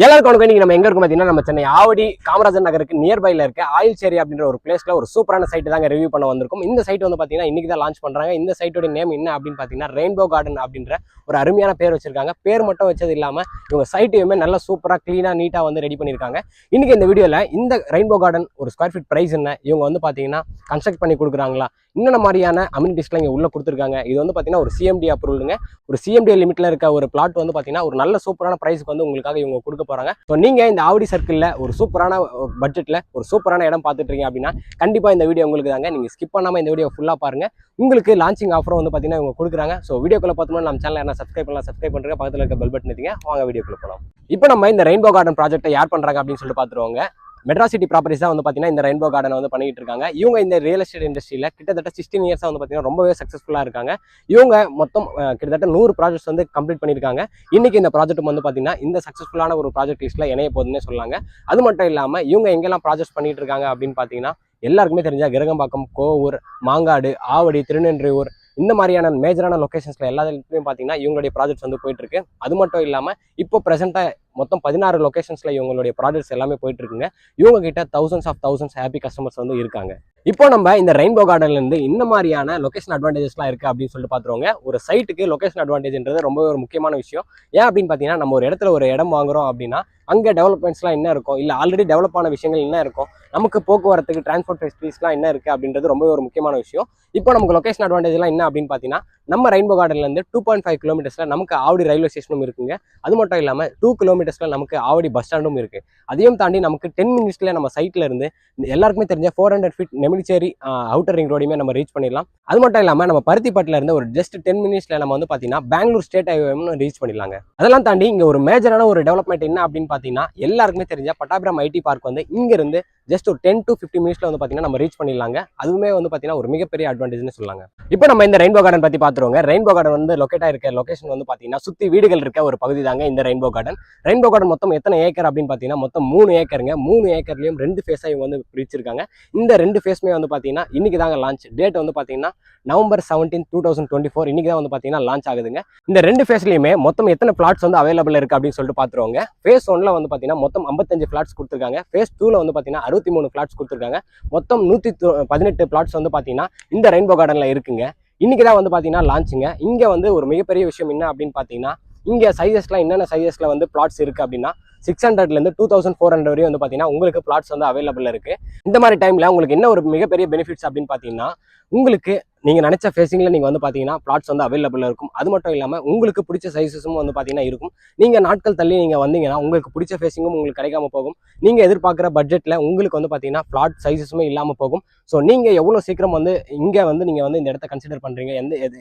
எல்லாருக்கும் இன்னைக்கு நம்ம எங்க இருக்கும் பாத்தீங்கன்னா நம்ம சென்னை ஆவடி காமராஜர் நகருக்கு நியர்பைல இருக்க ஆயில் சேரி அப்படின்ற ஒரு பிளேஸ்ல ஒரு சூப்பரான சைட் தாங்க ரிவ்யூ பண்ண வந்திருக்கும். இந்த சைட் வந்து பாத்தீங்கன்னா இன்னைக்கு தான் லான்ச் பண்றாங்க. இந்த சைட்டோட நேம் என்ன அப்படின்னு பாத்தீங்கன்னா ரெயின்போ கார்டன் அப்படின்ற ஒரு அருமையான பேர் வச்சிருக்காங்க. பேர் மட்டும் வச்சது இல்லாம இவங்க சைட்டையுமே நல்லா சூப்பரா கிளீனா நீட்டா வந்து ரெடி பண்ணிருக்காங்க. இன்னைக்கு இந்த வீடியோல இந்த ரெயின்போ கார்டன் ஒரு ஸ்கொயர் ஃபீட் பிரைஸ் என்ன, இவங்க வந்து பாத்தீங்கன்னா கன்ஸ்ட்ரக்ட் பண்ணி கொடுக்குறாங்களா, இன்னென்ன மாதிரியான அம்யூனிட்டிஸ்லாம் இங்கே உள்ள கொடுத்துருக்காங்க. இது வந்து பார்த்தீங்கன்னா ஒரு சிஎம்டி அப்ரூவலுங்க. ஒரு சிஎம்டி லிமிட்ல இருக்க ஒரு பிளாட் வந்து பார்த்தீங்கன்னா ஒரு நல்ல சூப்பரான ப்ரைஸ்க்கு வந்து உங்களுக்காக இவங்க கொடுக்க போறாங்க. ஸோ நீங்க இந்த ஆவடி சர்க்கிளில் ஒரு சூப்பரான பட்ஜெட்ல ஒரு சூப்பரான இடம் பார்த்துட்டு இருக்கீங்க அப்படின்னா கண்டிப்பா இந்த வீடியோ உங்களுக்கு தாங்க. நீங்க ஸ்கிப் பண்ணாம இந்த வீடியோ ஃபுல்லா பாருங்க. உங்களுக்கு லான்ச்சிங் ஆஃபரும் வந்து பார்த்தீங்கன்னா இவங்க கொடுக்குறாங்க. ஸோ வீடியோக்குள்ள பார்த்தோம்னா நம்ம சேனல் என்ன சப்ஸ்கிரைப் பண்ணுங்க, பக்கத்தில் இருக்க பெல் பட்டன் நிறுத்திங்க. வாங்க வீடியோக்குள்ள போகலாம். இப்போ நம்ம இந்த ரெயின்போ கார்டன் ப்ராஜெக்ட்டை யார் பண்றாங்க அப்படின்னு சொல்லிட்டு பார்த்துருவாங்க. மெட்ராசிட்டி ப்ராப்பர்ட்டிஸ் தான் வந்து பார்த்தீங்கன்னா இந்த ரெயின்போ கார்டன் வந்து பண்ணிட்டு இருக்காங்க. இவங்க இந்த ரியல் எஸ்டேட் இண்டஸ்ட்ரியில் கிட்டத்தட்ட 16 இயர்ஸாக வந்து பார்த்தீங்கன்னா ரொம்பவே சக்ஸஸ்ஃபுல்லாக இருக்காங்க. இவங்க மொத்தம் கிட்டத்தட்ட 100 ப்ராஜெக்ட்ஸ் வந்து கம்ப்ளீட் பண்ணியிருக்காங்க. இன்னைக்கு இந்த ப்ராஜெக்ட் வந்து பார்த்தீங்கன்னா இந்த சக்ஸஸ்ஃபுல்லான ஒரு ப்ராஜெக்ட் லிஸ்ட்டில் இணைய போதுன்னே சொல்லாங்க. அது மட்டும் இல்லாமல் இவங்க எங்கெல்லாம் ப்ராஜெக்ட்ஸ் பண்ணிட்டு இருக்காங்க அப்படின்னு பார்த்தீங்கன்னா எல்லாருக்குமே தெரிஞ்ச கிரகம்பாக்கம், கோவூர், மாங்காடு, ஆவடி, திருநெல்வேலூர் இந்த மாதிரியான மேஜரான லொகேஷன்ஸ்ல எல்லாத்துலையும் பார்த்தீங்கன்னா இவங்களுடைய ப்ராஜெக்ட்ஸ் வந்து போயிட்டு இருக்கு. அது மட்டும் இல்லாமல் இப்போ ப்ரெசென்ட்டாக மொத்தம் 16 லொகேஷன்ஸ்ல இவங்களுடைய ப்ராஜெக்ட்ஸ் எல்லாமே போயிட்டு இருக்குங்க. இவங்க கிட்ட thousands ஹாப்பி கஸ்டமர்ஸ் வந்து இருக்காங்க. இப்போ நம்ம இந்த ரெயின்போ கார்டன்ல இருந்து இந்த மாதிரியான லொகேஷன் அட்வான்டேஜஸ்லாம் இருக்கு அப்படின்னு சொல்லிட்டு பாத்துருவாங்க. ஒரு சைட்டுக்கு லொகேஷன் அட்வான்டேஜ்ன்றது ரொம்ப ஒரு முக்கியமான விஷயம். ஏன் அப்படின்னு பாத்தீங்கன்னா நம்ம ஒரு இடத்துல ஒரு இடம் வாங்குறோம் அப்படின்னா அங்க டெவலப்மெண்ட்ஸ்லாம் என்ன இருக்கும், இல்ல ஆல்ரெடி டெவலப் ஆன விஷயங்கள் என்ன இருக்கும், நமக்கு போக்குவரத்துக்கு டிரான்ஸ்போர்ட் ஃபெசிலிட்டிஸ்லாம் என்ன இருக்கு அப்படின்றது ரொம்ப ஒரு முக்கியமான விஷயம். இப்போ நமக்கு லொகேஷன் அட்வான்டேஜ்லாம் என்ன அப்படின்னு பாத்தீங்கன்னா நம்ம ரெயின்போ கார்டன்ல இருந்து 2.5 கிலோமீட்டர்ஸ்ல நமக்கு ஆவடி ரயில்வே ஸ்டேஷனும் இருக்குங்க. அது மட்டும் இல்லாம 2 கிலோமீட்டர்ஸ்ல நமக்கு ஆவடி பஸ் ஸ்டாண்டும் இருக்கு. அதையும் தாண்டி நமக்கு 10 மினிட்ஸ்ல நம்ம சைட்ல இருந்து எல்லாருக்குமே தெரிஞ்ச 400 ஃபீட் நெமிலிச்சேரி அவுட்டர் ரிங் ரோடையுமே நம்ம ரீச் பண்ணிடலாம். அது மட்டும் இல்லாம நம்ம பருத்திப்பட்டில இருந்து ஒரு ஜஸ்ட் 10 மினிட்ஸ்ல நம்ம வந்து பாத்தீங்கன்னா பெங்களூர் ஸ்டேட் ஹைவே ரீச் பண்ணிடலாங்க. அதெல்லாம் தாண்டி இங்க ஒரு மேஜரான ஒரு டெவலப்மெண்ட் என்ன அப்படின்னு பாத்தீங்கன்னா எல்லாருக்குமே தெரிஞ்ச பட்டாபிராம் ஐடி பார்க் வந்து இங்க இருந்து ஜஸ்ட் ஒரு 10 to 15 மினிட்ஸ்ல வந்து பாத்தீங்கன்னா நம்ம ரீச் பண்ணிடலாங்க. அதுவுமே வந்து பாத்தீங்கன்னா ஒரு மிகப்பெரிய அட்வான்டேஜ்னு சொல்லலாங்க. இப்போ நம்ம இந்த ரெயின்போ கார்டன் பத்தி பாத்துருவோங்க. ரெயின்போ கார்டன் வந்து லொகேட் ஆயிருக்க லொகேஷன் வந்து பாத்தீங்கன்னா சுத்தி வீடுகள் இருக்க ஒரு பகுதி தாங்க இந்த ரெயின்போ கார்டன். ரெயின்போ கார்டன் மொத்தம் எத்தனை ஏக்கர் அப்படின்னு பாத்தீங்கன்னா மொத்தம் 3 ஏக்கருங்க. 3 ஏக்கர்லயும் 2 ஃபேஸா இவங்க வந்து பிரிச்சிருக்காங்க. இந்த 2 ஃபேஸ்மே வந்து பாத்தீங்கன்னா இன்னைக்கு தாங்க லான்ச் டேட் வந்து பாத்தீங்கன்னா நவம்பர் 17, 2024 இன்னைக்கு தான் வந்து பாத்தீங்கன்னா லான்ச் ஆகுதுங்க. இந்த 2 ஃபேஸ்லயுமே மொத்தம் எத்தனை பிளாட்ஸ் வந்து அவைலபிள் இருக்கு அப்படின்னு சொல்லிட்டு பாத்துருவாங்க. ஃபேஸ் 1ல வந்து பாத்தீங்கன்னா மொத்தம் 55 பிளாட்ஸ் கொடுத்துருக்காங்க. ஃபேஸ் 2ல வந்து பாத்தீங்கன்னா 63 பிளாட்ஸ் கொடுத்துருக்காங்க. மொத்தம் 118 பிளாட்ஸ் வந்து பாத்தீங்கன்னா இந்த ரெயின்போ கார்டன்ல இருக்குங்க. இன்னைக்கு தான் வந்து பாத்தீங்கன்னா லான்ச்சுங்க. இங்க வந்து ஒரு மிகப்பெரிய விஷயம் என்ன அப்படின்னு பாத்தீங்கன்னா இங்க சைஸஸ்லாம் என்னென்ன சைஸஸ்ல வந்து பிளாட்ஸ் இருக்கு அப்படின்னா 600ல இருந்து 2400 வரையும் வந்து பாத்தீங்கன்னா உங்களுக்கு பிளாட்ஸ் வந்து அவைலபிள் இருக்கு. இந்த மாதிரி டைம்ல உங்களுக்கு என்ன ஒரு மிகப்பெரிய பெனிஃபிட்ஸ் அப்படின்னு பாத்தீங்கன்னா உங்களுக்கு நீங்க நினைச்ச ஃபேசிங்ல நீங்க வந்து பாத்தீங்கன்னா பிளாட்ஸ் வந்து அவைலபிள் இருக்கும். அது மட்டும் இல்லாம உங்களுக்கு பிடிச்ச சைஸஸும் வந்து பாத்தீங்கன்னா இருக்கும். நீங்க நாட்கள் தள்ளி நீங்க வந்தீங்கன்னா உங்களுக்கு பிடிச்ச ஃபேசிங்கும் உங்களுக்கு கிடைக்காம போகும். நீங்க எதிர்பார்க்குற பட்ஜெட்ல உங்களுக்கு வந்து பாத்தீங்கன்னா பிளாட் சைஸஸுமே இல்லாம போகும். ஸோ நீங்க எவ்வளவு சீக்கிரம் வந்து இங்க வந்து நீங்க வந்து இந்த இடத்த கன்சிடர் பண்றீங்க,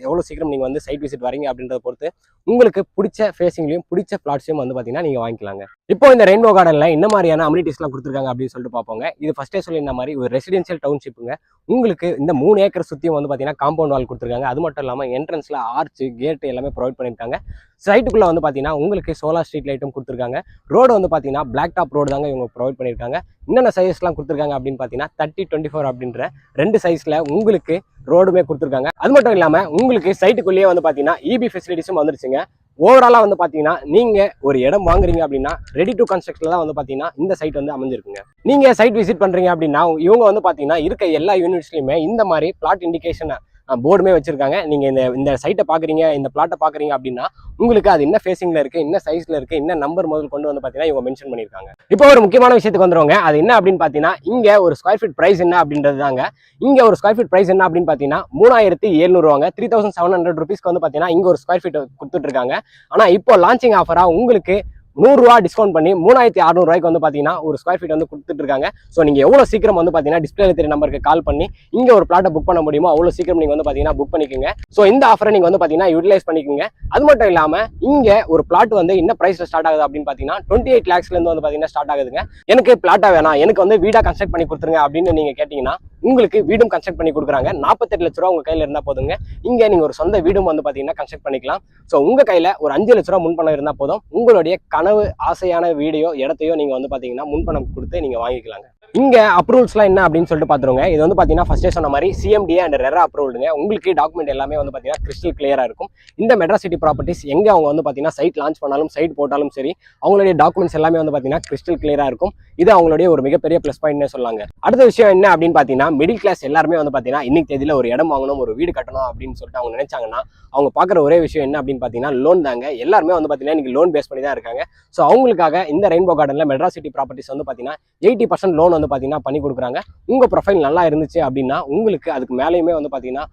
எவ்வளவு சீக்கிரம் நீங்க வந்து சைட் விசிட் வரீங்க அப்படின்றத பொறுத்து உங்களுக்கு பிடிச்ச ஃபேசிங்லயும் பிடிச்ச பிளாட்ஸையும் வந்து பாத்தீங்கன்னா நீங்க வாங்கிக்கலாங்க. இப்போ இந்த ரெயின்போ கார்டன்ல என்ன மாதிரியான அம்யூனிட்டிஸ்லாம் கொடுத்துருக்காங்க அப்படின்னு சொல்லிட்டு பார்ப்போங்க. இது ஃபர்ஸ்டே சொல்லி இந்த மாதிரி ஒரு ரெசிடென்ஷியல் டவுன்ஷிப்புங்க. உங்களுக்கு இந்த 3 ஏக்கர் சுத்தியும் வந்து பாத்தீங்கன்னா காம்பவுண்ட் வால் கொடுத்துருக்காங்க. அது மட்டும் இல்லாம என்ட்ரன்ஸ்ல ஆர்ச், கேட் எல்லாமே ப்ரொவைட் பண்ணிருக்காங்க. சைட்டுக்குள்ள வந்து பாத்தீங்கன்னா உங்களுக்கு சோலார் ஸ்ட்ரீட் லைட்டும் கொடுத்துருக்காங்க. ரோடு வந்து பாத்தீங்கன்னா பிளாக் டாப் ரோடு தாங்க இவங்க ப்ரொவைட் பண்ணிருக்காங்க. என்னென்ன சைஸ்லாம் கொடுத்துருக்காங்க அப்படின்னு பாத்தீங்கன்னா 30-24 அப்படின்ற 2 சைஸ்ல உங்களுக்கு ரோடுமே கொடுத்துருக்காங்க. அது மட்டும் இல்லாம உங்களுக்கு சைட்டுக்குள்ளேயே வந்து பாத்தீங்கன்னா இபி ஃபெசிலிட்டிஸும் வந்துருச்சுங்க. ஓவராலா வந்து பாத்தீங்கன்னா நீங்க ஒரு இடம் வாங்குறீங்க அப்படின்னா ரெடி டு கன்ஸ்ட்ரக்ஷன்ல தான் வந்து பாத்தீங்கன்னா இந்த சைட் வந்து அமைஞ்சிருக்குங்க. நீங்க சைட் விசிட் பண்றீங்க அப்படின்னா இவங்க வந்து பாத்தீங்கன்னா இருக்க எல்லா யூனிட்ஸ்லயுமே இந்த மாதிரி பிளாட் இண்டிகேஷன் போர்டுமே வச்சிருக்காங்க. நீங்க இந்த சைட்டை பாக்குறீங்க, இந்த பிளாட்டை பாக்குறீங்க அப்படின்னா உங்களுக்கு அது என்ன ஃபேசிங்ல இருக்கு, என்ன சைஸ்ல இருக்கு, என்ன நம்பர் முதல் கொண்டு வந்து பாத்தீங்கன்னா இவங்க மென்ஷன் பண்ணிருக்காங்க. இப்போ ஒரு முக்கியமான விஷயத்துக்கு வந்துருவாங்க. அது என்ன அப்படின்னு பாத்தீங்கன்னா இங்க ஒரு ஸ்கொயர் ஃபீட் பிரைஸ் என்ன அப்படின்றது தாங்க. இங்க ஒரு ஸ்கொயர் ஃபீட் பிரைஸ் என்ன அப்படின்னு பாத்தீங்கன்னா 3700 ரூபாங்க. 3700 ருபீஸ்க்கு வந்து பாத்தீங்கன்னா இங்க ஒரு ஸ்கொயர் ஃபீட் கொடுத்துட்டு இருக்காங்க. ஆனா இப்போ லான்ச்சிங் ஆஃபரா உங்களுக்கு 100 ரூபா டிஸ்கவுண்ட் பண்ணி 3600 ரூபாய்க்கு வந்து பாத்தீங்கன்னா ஒரு ஸ்கொயர் ஃபீட் வந்து கொடுத்துட்டு இருக்காங்க. ஸோ நீங்க எவ்வளவு சீக்கிரம் வந்து பாத்தீங்கன்னா டிஸ்பிளேல தெரிய நம்பருக்கு கால் பண்ணி இங்க ஒரு பிளாட்டை புக் பண்ண முடியுமோ அவ்வளவு சீக்கிரம் நீங்க வந்து பாத்தீங்கன்னா புக் பண்ணிக்கோங்க. ஸோ இந்த ஆஃபரை நீங்க வந்து பாத்தீங்கன்னா யூட்டிலைஸ் பண்ணிக்கோங்க. அது மட்டும் இல்லாம இங்க ஒரு பிளாட் வந்து என்ன பிரைஸ்ல ஸ்டார்ட் ஆகுது அப்படின்னு பாத்தீங்கன்னா 28 lakhsல இருந்து வந்து பாத்தீங்கன்னா ஸ்டார்ட் ஆகுதுங்க. எனக்கு பிளாட்டா வேணாம், எனக்கு வந்து வீடா கன்ஸ்ட்ரக்ட் பண்ணி கொடுத்துருங்க அப்படின்னு நீங்க கேட்டீங்கன்னா உங்களுக்கு வீடும் கன்ஸ்ட்ரக்ட் பண்ணி கொடுக்குறாங்க. 48 லட்ச ரூபா உங்க கையில இருந்தா போதுங்க. இங்க நீங்க ஒரு சொந்த வீடும் வந்து பாத்தீங்கன்னா கன்ஸ்ட்ரக்ட் பண்ணிக்கலாம். ஸோ உங்க கையில ஒரு 5 லட்ச ரூபா முன்பணம் இருந்தா போதும். உங்களுடைய கனவு ஆசையான வீடையோ இடத்தையோ நீங்க வந்து பாத்தீங்கன்னா முன்பணம் கொடுத்து நீங்க வாங்கிக்கலாங்க. இங்க அப்ரூவல்ஸ்லாம் என்ன அப்படின்னு சொல்லிட்டு பாத்துருங்க. இது வந்து பாத்தீங்கன்னா ஃபர்ஸ்டே சொன்ன மாதிரி CMDA அண்ட் ரெரா அப்ரூவல்டுங்க. உங்களுக்கு டாக்குமெண்ட் எல்லாமே வந்து பாத்தீங்கன்னா கிறிஸ்டல் கிளியரா இருக்கும். இந்த மெட்ராஸ் சிட்டி ப்ராப்பர்ட்டிஸ் எங்க அவங்க வந்து பாத்தீங்கன்னா சைட் லான்ச் பண்ணாலும் சைட் போட்டாலும் சரி, அவங்களுடைய டாக்குமெண்ட்ஸ் எல்லாமே வந்து பாத்தீங்கன்னா கிறிஸ்டல் கிளியரா இருக்கும். இது அவங்களுடைய ஒரு மிகப்பெரிய ப்ளஸ் பாயிண்ட்னே சொல்லாங்க. அடுத்த விஷயம் என்ன அப்படின்னு பாத்தீங்கன்னா, மிடில் கிளாஸ் எல்லாருமே வந்து பாத்தீங்கன்னா இன்னைக்கு தேதியில ஒரு இடம் வாங்கணும், ஒரு வீடு கட்டணும் அப்படின்னு சொல்லிட்டு அவங்க நினைச்சாங்கன்னா, அவங்க பாக்குற ஒரே விஷயம் என்ன அப்படின்னு பாத்தீங்கன்னா லோன் தாங்க. எல்லாருமே வந்து பாத்தீங்கன்னா இன்னைக்கு லோன் பேஸ் பண்ணி தான் இருக்காங்க. ஸோ அவங்களுக்காக இந்த ரெயின்போ கார்டன்ல மெட்ராஸ் சிட்டி ப்ராப்பர்ட்டிஸ் வந்து பாத்தீங்கன்னா 80% லோன் வந்து பாத்தீங்கன்னா பண்ணி கொடுக்குறாங்க. உங்க ப்ரொஃபைல் நல்லா இருந்துச்சு அப்படின்னா உங்களுக்கு அதுக்கு மேலேயுமே வந்து பாத்தீங்கன்னா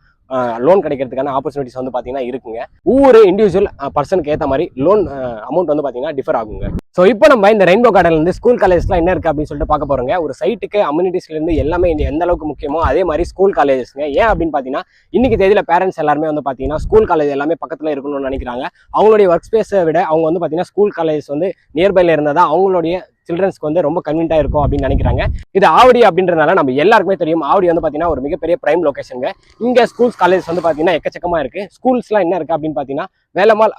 லோன் கிடைக்கிறதுக்கான ஆப்பர்ச்சுனிட்டிஸ் வந்து பாத்தீங்கன்னா இருக்குங்க. ஒவ்வொரு இண்டிவிஜுவல் பர்சனுக்கு ஏற்ற மாதிரி லோன் அமௌண்ட் வந்து பாத்தீங்கன்னா டிஃபர் ஆகுங்க. ஸோ இப்போ நம்ம இந்த ரெயின்போ கார்டன்ல இருந்து ஸ்கூல் காலேஜஸ்லாம் என்ன இருக்கு அப்படின்னு சொல்லிட்டு பார்க்க போறோங்க. ஒரு சைட்டுக்கு அம்யூனிட்டிஸ்ல இருந்து எல்லாமே எந்த அளவுக்கு முக்கியமோ அதே மாதிரி ஸ்கூல் காலேஜஸ்ங்க. ஏன் அப்படின்னு பாத்தீங்கன்னா இன்னைக்கு தேதியில பேரண்ட்ஸ் எல்லாருமே வந்து பாத்தீங்கன்னா ஸ்கூல் காலேஜ் எல்லாமே பக்கத்துல இருக்கணும்னு நினைக்கிறாங்க. அவங்களுடைய ஒர்க் ஸ்பேஸை விட அவங்க வந்து பாத்தீங்கன்னா ஸ்கூல் காலேஜஸ் வந்து நியர்பைல இருந்தால் தான் அவங்களுடைய சில்ட்ரன்ஸ்க்கு வந்து ரொம்ப கன்வீனியா இருக்கும் அப்படின்னு நினைக்கிறாங்க. இது ஆவடி அப்படின்றதுனால நம்ம எல்லாருக்குமே தெரியும், ஆவடி வந்து பாத்தீங்கன்னா ஒரு மிகப்பெரிய பிரைம் லொகேஷனுங்க. இங்க ஸ்கூல்ஸ் காலேஜ் வந்து பாத்தீங்கன்னா எக்கச்சக்கமா இருக்கு. ஸ்கூல்ஸ்லாம் என்ன இருக்கு அப்படின்னு பாத்தீங்கன்னா வேலம்மாள்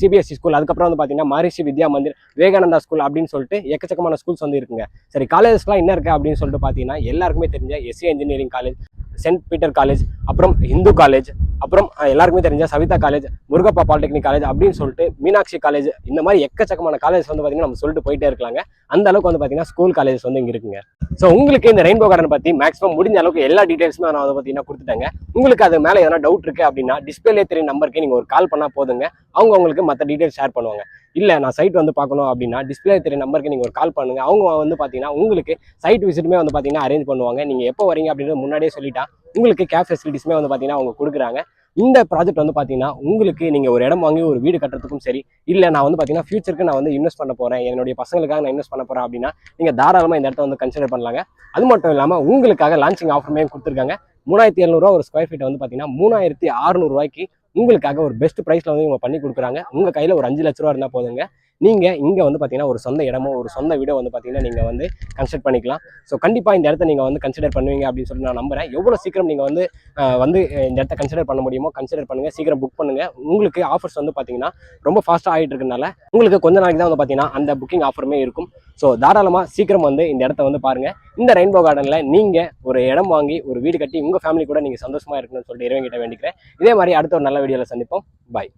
CBSE ஸ்கூல், அதுக்கப்புறம் வந்து பாத்தீங்கன்னா மகரிஷி வித்யா மந்திர், விவேகானந்தா ஸ்கூல் அப்படின்னு சொல்லிட்டு எக்கச்சக்கமான ஸ்கூல்ஸ் வந்து இருக்குங்க. சரி, காலேஜஸ்லாம் என்ன இருக்கு அப்படின்னு சொல்லிட்டு பாத்தீங்கன்னா எல்லாருக்குமே தெரிஞ்ச SC engineering college, saint Peter college, அப்புறம் இந்து காலேஜ், அப்புறம் எல்லாருக்குமே தெரிஞ்ச Savitha college, Murugappa polytechnic college அப்படின்னு சொல்லிட்டு மீனாட்சி காலேஜ், இந்த மாதிரி எக்கச்சக்கமான காலேஜ் வந்து பாத்தீங்கன்னா நம்ம சொல்லிட்டு போயிட்டே இருக்கலாங்க. அந்த அளவுக்கு வந்து பாத்தீங்கன்னா ஸ்கூல் காலேஜஸ் வந்து இங்க இருக்குங்க. ஸோ உங்களுக்கு இந்த ரெயின்போ கார்டன் பத்தி மேக்ஸிமம் முடிஞ்ச அளவுக்கு எல்லா டீடைல்ஸுமே நான் வந்து பாத்தீங்கன்னா கொடுத்துட்டேங்க. உங்களுக்கு அது மேல எதனா டவுட் இருக்கு அப்படின்னா டிஸ்பிளே தெரிய நம்பருக்கு நீங்க ஒரு கால் பண்ணா போதுங்க. அவங்க உங்களுக்கு மற்ற டீடைல்ஸ் ஷேர் பண்ணுவாங்க. இல்ல நான் சைட் வந்து பார்க்கணும் அப்படின்னா டிஸ்பிளே தெரிய நம்பருக்கு நீங்க ஒரு கால் பண்ணுங்க. அவங்க வந்து பாத்தீங்கன்னா உங்களுக்கு சைட் விசிட்டுமே வந்து பாத்தீங்கன்னா அரேஞ்ச் பண்ணுவாங்க. நீங்க எப்போ வரீங்க அப்படின்றது முன்னாடியே சொல்லிட்டா உங்களுக்கு கேப் ஃபெசிலிட்டிஸ்மே வந்து பாத்தீங்கன்னா அவங்க கொடுக்குறாங்க. இந்த ப்ராஜெக்ட் வந்து பாத்தீங்கன்னா உங்களுக்கு நீங்க ஒரு இடம் வாங்கி ஒரு வீடு கட்டுறதுக்கும் சரி, இல்ல நான் வந்து பாத்தீங்கன்னா ஃபியூச்சருக்கு நான் வந்து இன்வெஸ்ட் பண்ண போறேன், என்னுடைய பசங்களுக்காக நான் இன்வெஸ்ட் பண்ண போறேன் அப்படின்னா நீங்க தாராளமா இந்த இடத்த வந்து கன்சிடர் பண்ணலாங்க. அது மட்டும் இல்லாம உங்களுக்காக லான்ச்சிங் ஆஃபருமே கொடுத்துருக்காங்க. 3700 ரூபா ஒரு ஸ்கொயர் ஃபீட் வந்து பாத்தீங்கன்னா 3600 ரூபாய்க்கு உங்களுக்காக ஒரு பெஸ்ட் பிரைஸ்ல வந்து இவங்க பண்ணி கொடுக்குறாங்க. உங்க கையில ஒரு 5 லட்ச ரூபா இருந்தா போதுங்க, நீங்க இங்க வந்து பாத்தீங்கன்னா ஒரு சொந்த இடமோ ஒரு சொந்த வீடோ வந்து பாத்தீங்கன்னா நீங்க வந்து கன்சிடர் பண்ணிக்கலாம். ஸோ கண்டிப்பா இந்த இடத்த நீங்க வந்து கன்சிடர் பண்ணுவீங்க அப்படின்னு சொல்லி நான் நம்புறேன். எவ்வளவு சீக்கிரம் நீங்க வந்து இந்த இடத்த கன்சிடர் பண்ண முடியுமோ கன்சிடர் பண்ணுங்க, சீக்கிரம் புக் பண்ணுங்க. உங்களுக்கு ஆஃபர்ஸ் வந்து பாத்தீங்கன்னா ரொம்ப ஃபாஸ்டா ஆகிட்டு இருக்கனால உங்களுக்கு கொஞ்ச நாளைக்கு தான் வந்து பாத்தீங்கன்னா அந்த புக்கிங் ஆஃபருமே இருக்கும். ஸோ தாராளமா சீக்கிரம் வந்து இந்த இடத்த வந்து பாருங்க. இந்த ரெயின்போ கார்டன்ல நீங்க ஒரு இடம் வாங்கி ஒரு வீடு கட்டி உங்க ஃபேமிலி கூட நீங்க சந்தோஷமா இருக்கணும்னு சொல்லிட்டு இறைவன் கிட்ட வேண்டிக்கிறேன். இதே மாதிரி அடுத்த ஒரு நல்ல வீடியோல சந்திப்போம். பாய்.